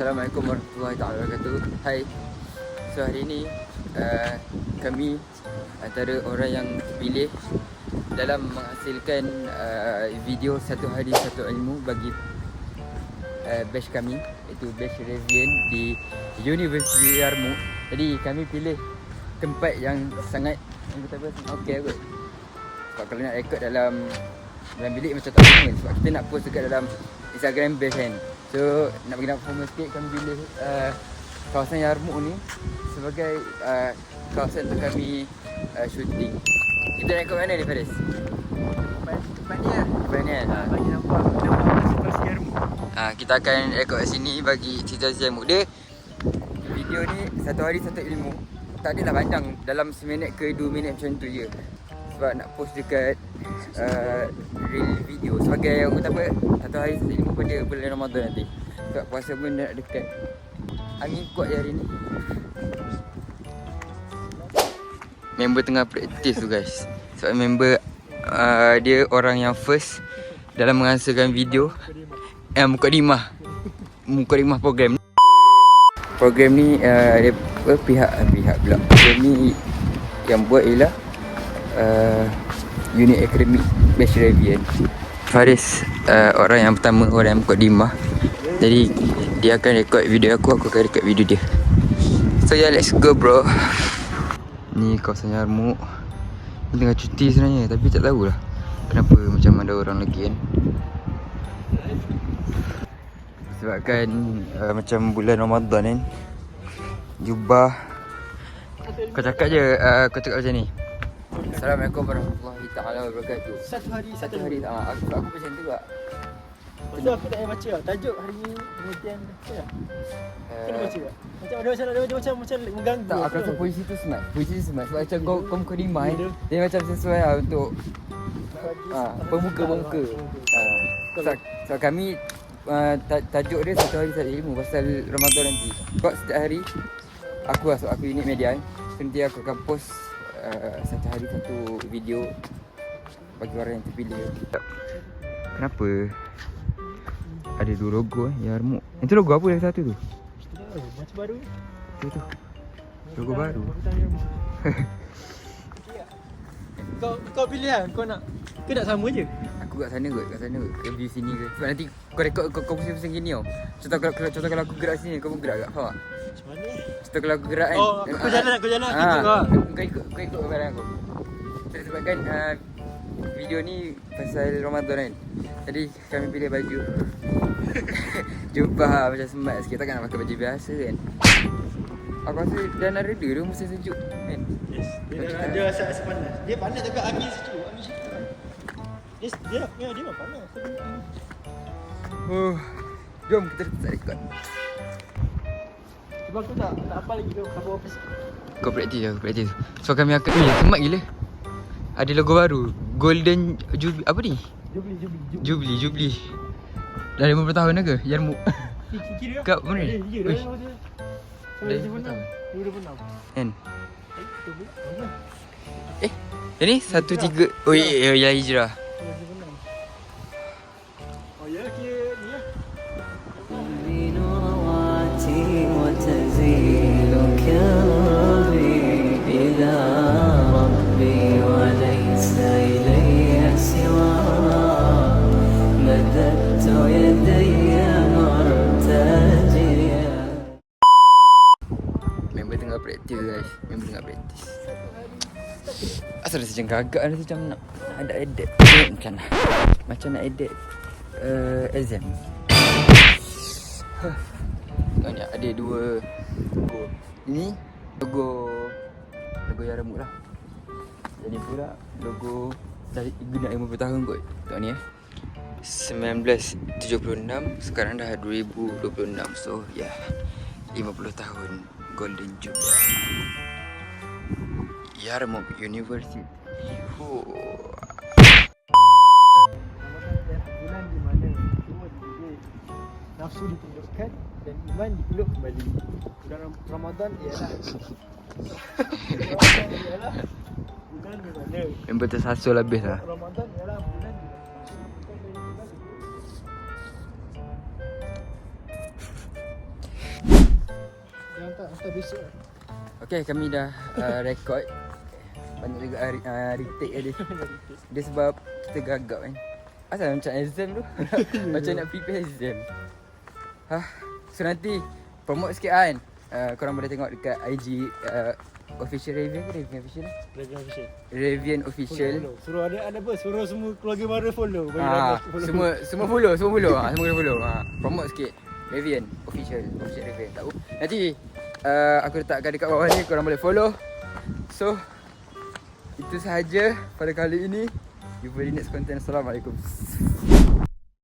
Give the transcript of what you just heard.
Assalamualaikum warahmatullahi wabarakatuh. Hai. So hari ini kami antara orang yang terpilih dalam menghasilkan video satu hari satu ilmu bagi batch kami, iaitu batch Revian di Universiti Yarmouk. Jadi kami pilih tempat yang sangat okey kot. Sebab kalau nak rekod dalam bilik macam tak mungkin, sebab kita nak post dekat dalam Instagram batch kan. So nak bagi performance sikit, kami pilih kawasan Yarmouk ni sebagai kawasan untuk kami shooting. Kita nak ikut mana ni Faris? Tempat ni lah. Bagi nampak situasi Yarmouk. Kita akan rekod kat sini bagi situasi Yarmouk. Dia video ni satu hari satu ilmu. Tak adalah panjang, dalam seminit ke 2 minit macam tu je. Sebab nak post dekat real video sebagai orang kata apa, satu hari satu ilmu pada bulan Ramadan nanti. Sebab puasa pun dah dekat. Angin kuat je hari ni. Member tengah praktis tu guys. Sebab member dia orang yang first dalam menghasilkan video Mukadimah program. Program ni dia pihak pula. Program ni yang buat ialah unit akademik batch Revian. Faris orang yang pertama, orang yang Mukadimah. Jadi dia akan rekod video aku akan rekod video dia. So yeah, let's go bro. Ni kawasan Yarmouk. Ni tengah cuti sebenarnya, tapi tak tahulah kenapa macam ada orang lagi kan. Sebabkan macam bulan Ramadan kan, jubah. Kau cakap je, kau cakap macam ni. Assalamualaikum warahmatullahi wabarakatuh. Satu hari. Aku macam tu juga. Betul, aku tak payah baca lah. Tajuk hari ni penelitian baca lah. Kena baca lah. Macam mengganggu. Tak, aku rasa puisi tu smart. Sebab macam kau Mukadimah kan, dia macam sesuai lah untuk pemuka. So kami tajuk dia satu hari satu ilmu pasal Ramadan nanti. Sebab setiap hari aku unit media kan, nanti aku akan post satu hari satu video bagi orang yang terpilih. Kenapa ada dua logo Yarmouk? Itu logo apa yang satu tu? Macam baru. Tu logo baru. Kau pilih lah, kau nak sama je? Aku kat sana kot, ke view sini ke. Sebab nanti kau rekod kau pusing-pusing gini tau. Contoh kalau aku gerak sini, kau pun gerak kat, faham tak? Macam mana? Contoh kalau aku gerak kan. Kau jalan Kau ikut barang aku. Sebabkan video ni pasal Ramadan kan. Jadi kami pilih baju jubah macam smart sikit, takkan nak pakai baju biasa kan. Aku rasa dah nak reda dia musim sejuk kan. Yes, dia rasa panas. Dia panas tapi angin sejuk, angin sejuk. Dia memang panas. Jom kita start rekod. Cuba aku tak apa lagi kau cover apa sikit. Kau praktis. So kami akan smart gila. Ada logo baru, Golden Jubilee, apa ni? Jubilee. Dah 50 tahun dah ke Yarmouk? Kira kat mana ni? Dah 50 tahun. 2006. Kan? Yang ni 13. Oh ya hijrah. Oh ya, kira ni lah. Member tengah praktis guys. Asal rasa macam gagak, rasa macam nak ada edit. Macam nak edit exam. Tengok ni ada dua logo. Ini logo Yarmouk lah. Jadi pula logo dah guna 50 tahun kot. Tengok ni 1976, sekarang dah 2026. So yeah, 50 tahun Golden Jubilee Yarmouk University. Bulan di mana semua diberi nafsu ditundukkan dan iman dipeluk kembali. Bulan Ramadan ialah bulan di mana member tersasul habis lah. Ramadan ialah bulan di mana Hantar besok lah. Okay, kami dah record. Banyak juga retake dia. Dia sebab kita gagap kan. Asal macam exam tu. Macam nak prepare exam. So nanti promote sikit kan. Korang boleh tengok dekat IG official Ravian ke Ravian official? Ravian official. Follow. Suruh ada apa? Suruh semua keluarga Mara follow. Bagi Ravian follow. Semua follow. Semua kena follow. Promote sikit. Ravian official Ravian. Tahu. Nanti aku letakkan dekat bawah ni, korang boleh follow. So itu sahaja pada kali ini. Jumpa di next content. Assalamualaikum.